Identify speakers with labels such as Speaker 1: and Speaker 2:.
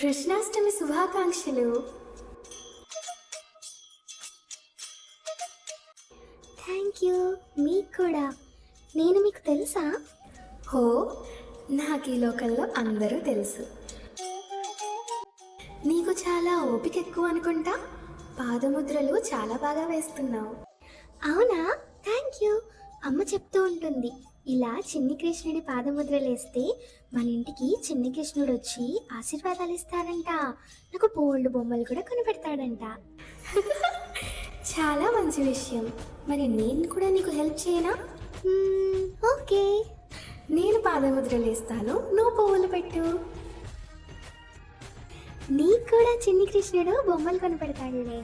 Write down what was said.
Speaker 1: కృష్ణాష్టమి శుభాకాంక్షలు.
Speaker 2: Thank you. మీకు కూడా. నేను మీకు తెలుసా?
Speaker 1: హో, నాకు ఈ లోకల్లో అందరూ తెలుసు. నీకు చాలా ఓపిక ఎక్కువ అనుకుంటా. పాదముద్రలు చాలా బాగా వేస్తున్నావు.
Speaker 2: అవునా? Thank you. అమ్మ చెప్తూ ఉంటుంది, ఇలా చిన్ని కృష్ణుడి పాదముద్రలేస్తే మన ఇంటికి చిన్ని కృష్ణుడు వచ్చి ఆశీర్వాదాలు ఇస్తాడంట. నాకు బోల్డ్ బొమ్మలు కూడా కొనిపెడతాడంట.
Speaker 1: చాలా మంచి విషయం. మరి నేను కూడా నీకు హెల్ప్ చేయనా?
Speaker 2: ఓకే.
Speaker 1: నేను పాదముద్రలు ఇస్తాను, నువ్వు పువ్వులు పెట్టు.
Speaker 2: నీకు కూడా చిన్ని కృష్ణుడు బొమ్మలు కొనిపెడతాడులే.